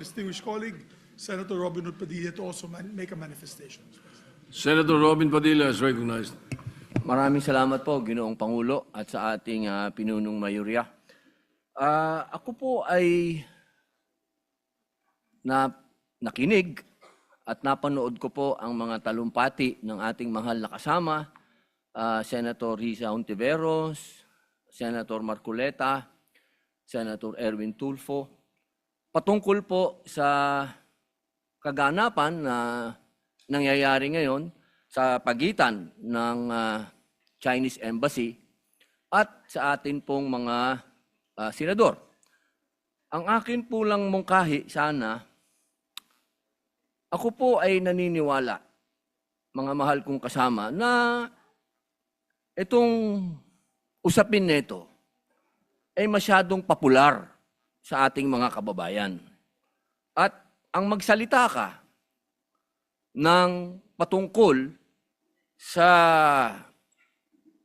Distinguished colleague, Senator Robin Hood Padilla, to also make a manifestation. Senator Robin Padilla is recognized. Maraming salamat po, Ginoong Pangulo, at sa ating pinunong mayorya. Ako po ay nakinig at napanood ko po ang mga talumpati ng ating mahal na kasama, Senator Risa Hontiveros, Senator Marcoleta, Senator Erwin Tulfo, patungkol po sa kaganapan na nangyayari ngayon sa pagitan ng Chinese Embassy at sa atin pong mga senador. Ang akin po lang mungkahi sana, ako po ay naniniwala, mga mahal kong kasama, na itong usapin nito ay masyadong popular sa ating mga kababayan. At ang magsalita ka ng patungkol sa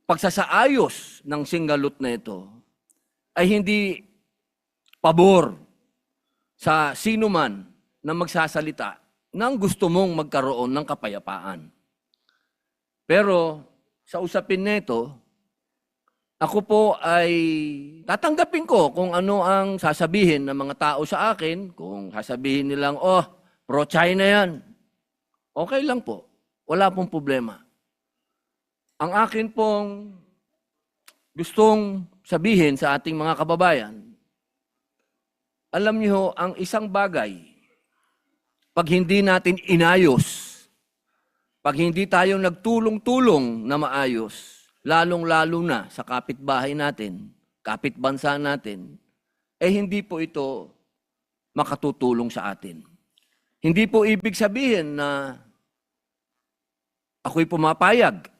pagsasaayos ng singgalot na ito ay hindi pabor sa sino man na magsasalita ng gusto mong magkaroon ng kapayapaan. Pero sa usapin nito, ako po ay tatanggapin ko kung ano ang sasabihin ng mga tao sa akin. Kung sasabihin nilang, oh, pro-China yan. Okay lang po. Wala pong problema. Ang akin pong gustong sabihin sa ating mga kababayan, alam niyo, ang isang bagay, pag hindi natin inayos, pag hindi tayo nagtulong-tulong na maayos, lalong-lalo na sa kapitbahay natin, kapitbansa natin, hindi po ito makatutulong sa atin. Hindi po ibig sabihin na ako'y pumapayag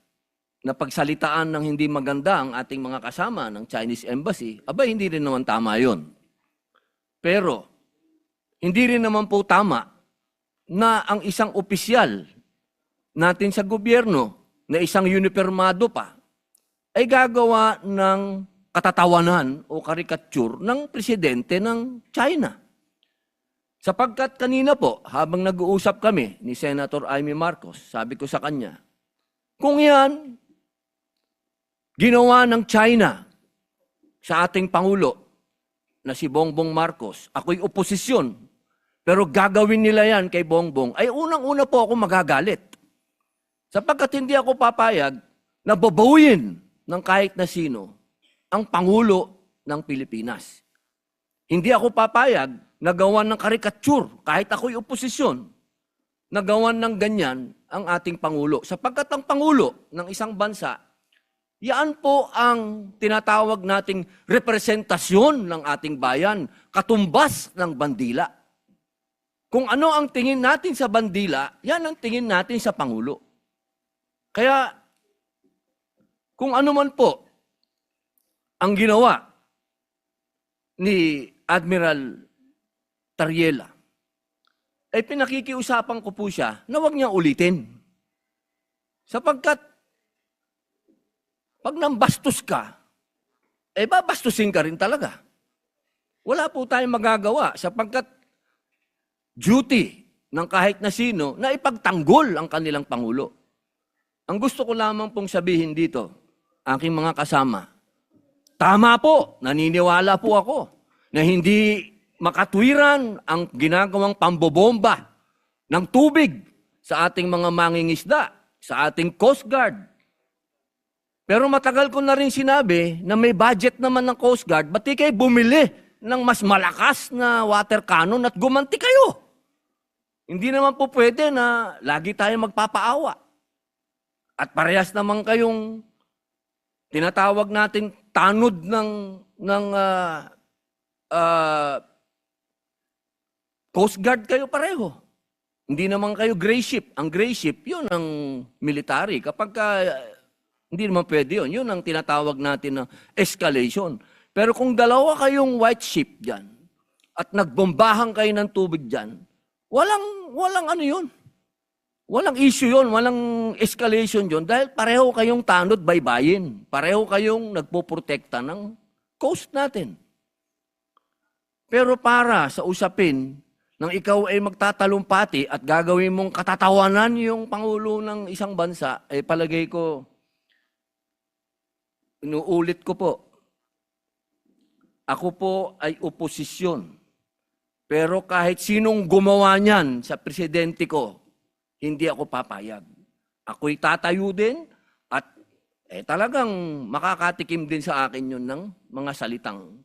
na pagsalitaan ng hindi maganda ang ating mga kasama ng Chinese Embassy. Aba, hindi rin naman tama yon. Pero, hindi rin naman po tama na ang isang opisyal natin sa gobyerno na isang unipermado pa, ay gagawa ng katatawanan o karikature ng presidente ng China. Sapagkat kanina po, habang nag-uusap kami ni Senator Amy Marcos, sabi ko sa kanya, kung yan, ginawa ng China sa ating Pangulo na si Bongbong Marcos, ako'y oposisyon, pero gagawin nila yan kay Bongbong, ay unang-una po ako magagalit. Sapagkat hindi ako papayag na babawin ng kahit na sino ang Pangulo ng Pilipinas. Hindi ako papayag na gawan ng karikature, kahit ako'y oposisyon, na gawan ng ganyan ang ating Pangulo. Sapagkat ang Pangulo ng isang bansa, yan po ang tinatawag nating representasyon ng ating bayan, katumbas ng bandila. Kung ano ang tingin natin sa bandila, yan ang tingin natin sa Pangulo. Kaya, kung ano man po ang ginawa ni Admiral Tariela, ay pinakikiusapan ko po siya na huwag niyang ulitin. Sapagkat, pag nambastos ka, babastusin ka rin talaga. Wala po tayong magagawa sapagkat duty ng kahit na sino na ipagtanggol ang kanilang Pangulo. Ang gusto ko lamang pong sabihin dito, aking mga kasama, tama po, naniniwala po ako na hindi makatwiran ang ginagawang pambobomba ng tubig sa ating mga mangingisda, sa ating Coast Guard. Pero matagal ko na rin sinabi na may budget naman ng Coast Guard, ba't di kayo bumili ng mas malakas na water cannon at gumanti kayo? Hindi naman po pwede na lagi tayo magpapaawa. At parehas naman kayong tinatawag nating tanod ng Coast Guard kayo pareho. Hindi naman kayo gray ship. Ang gray ship, yun ang military. Kapag hindi naman pwede yun. Yun ang tinatawag natin na escalation. Pero kung dalawa kayong white ship dyan at nagbombahan kayo ng tubig dyan, walang ano yun. Walang issue yun, walang escalation yun dahil pareho kayong tanod baybayin. Pareho kayong nagpoprotekta ng coast natin. Pero para sa usapin nang ikaw ay magtatalumpati at gagawin mong katatawanan yung Pangulo ng isang bansa, eh palagay ko, inuulit ko po, ako po ay oposisyon. Pero kahit sinong gumawa niyan sa presidente ko, hindi ako papayag. Ako'y tatayo din at talagang makakatikim din sa akin yun ng mga salitang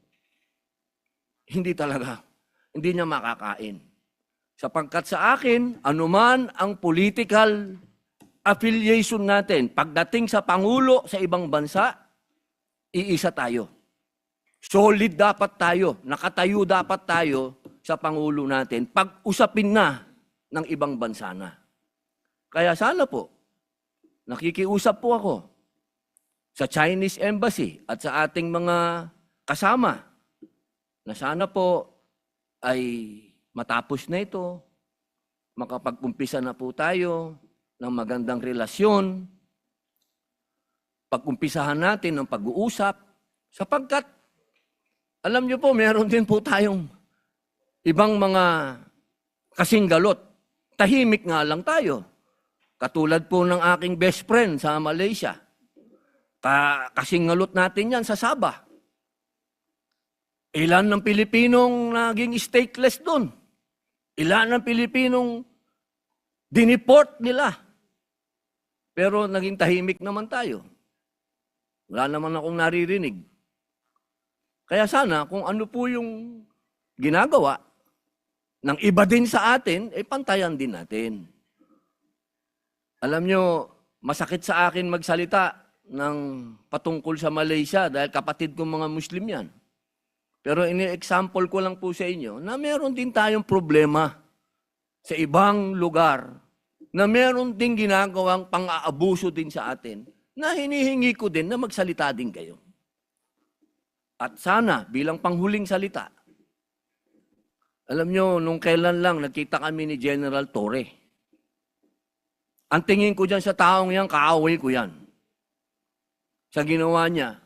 hindi talaga, hindi niya makakain. Sapagkat sa akin, anuman ang political affiliation natin, pagdating sa Pangulo sa ibang bansa, iisa tayo. Solid dapat tayo, nakatayo dapat tayo sa Pangulo natin, pag-usapin na ng ibang bansa na. Kaya sana po, nakikiusap po ako sa Chinese Embassy at sa ating mga kasama na sana po ay matapos na ito, makapag-umpisa na po tayo ng magandang relasyon, pag-umpisahan natin ng pag-uusap, sapagkat alam niyo po, meron din po tayong ibang mga kasinggalot. Tahimik nga lang tayo. Katulad po ng aking best friend sa Malaysia. Kasinggalot natin yan sa Sabah. Ilan ng Pilipinong naging stateless doon? Ilan ng Pilipinong diniport nila? Pero naging tahimik naman tayo. Wala naman akong naririnig. Kaya sana kung ano po yung ginagawa ng iba din sa atin, pantayan din natin. Alam nyo, masakit sa akin magsalita ng patungkol sa Malaysia dahil kapatid kong mga Muslim yan. Pero ini-example ko lang po sa inyo na meron din tayong problema sa ibang lugar na meron din ginagawang pang-aabuso din sa atin na hinihingi ko din na magsalita din kayo. At sana, bilang panghuling salita, alam nyo, nung kailan lang nakita kami ni General Torre. Ang tingin ko dyan sa taong yan, kaaway ko yan. Sa ginawa niya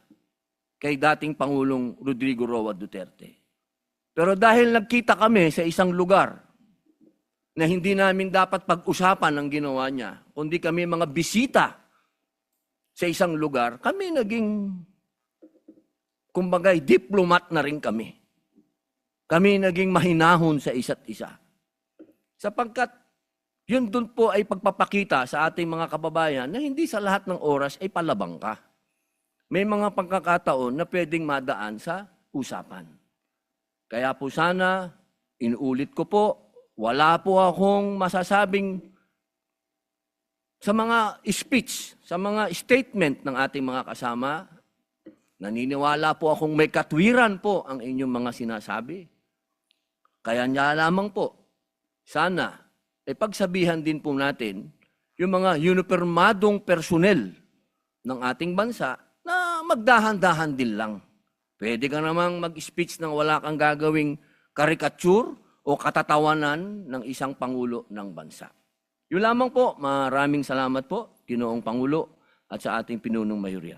kay dating Pangulong Rodrigo Roa Duterte. Pero dahil nagkita kami sa isang lugar na hindi namin dapat pag-usapan ang ginawa niya, kundi kami mga bisita sa isang lugar, kami naging, kumbagay, diplomat na rin kami. Kami naging mahinahon sa isa't isa. Sapagkat yun dun po ay pagpapakita sa ating mga kababayan na hindi sa lahat ng oras ay palabang ka. May mga pagkakataon na pwedeng madaan sa usapan. Kaya po sana, inuulit ko po, wala po akong masasabing sa mga speech, sa mga statement ng ating mga kasama. Naniniwala po akong may katwiran po ang inyong mga sinasabi. Kaya niya lamang po, sana, pagsabihan din po natin yung mga unipermadong personel ng ating bansa na magdahan-dahan din lang. Pwede ka namang mag-speech nang wala kang gagawing karikature o katatawanan ng isang Pangulo ng bansa. Yun lamang po, maraming salamat po, Ginoong Pangulo at sa ating pinunong mayoriya.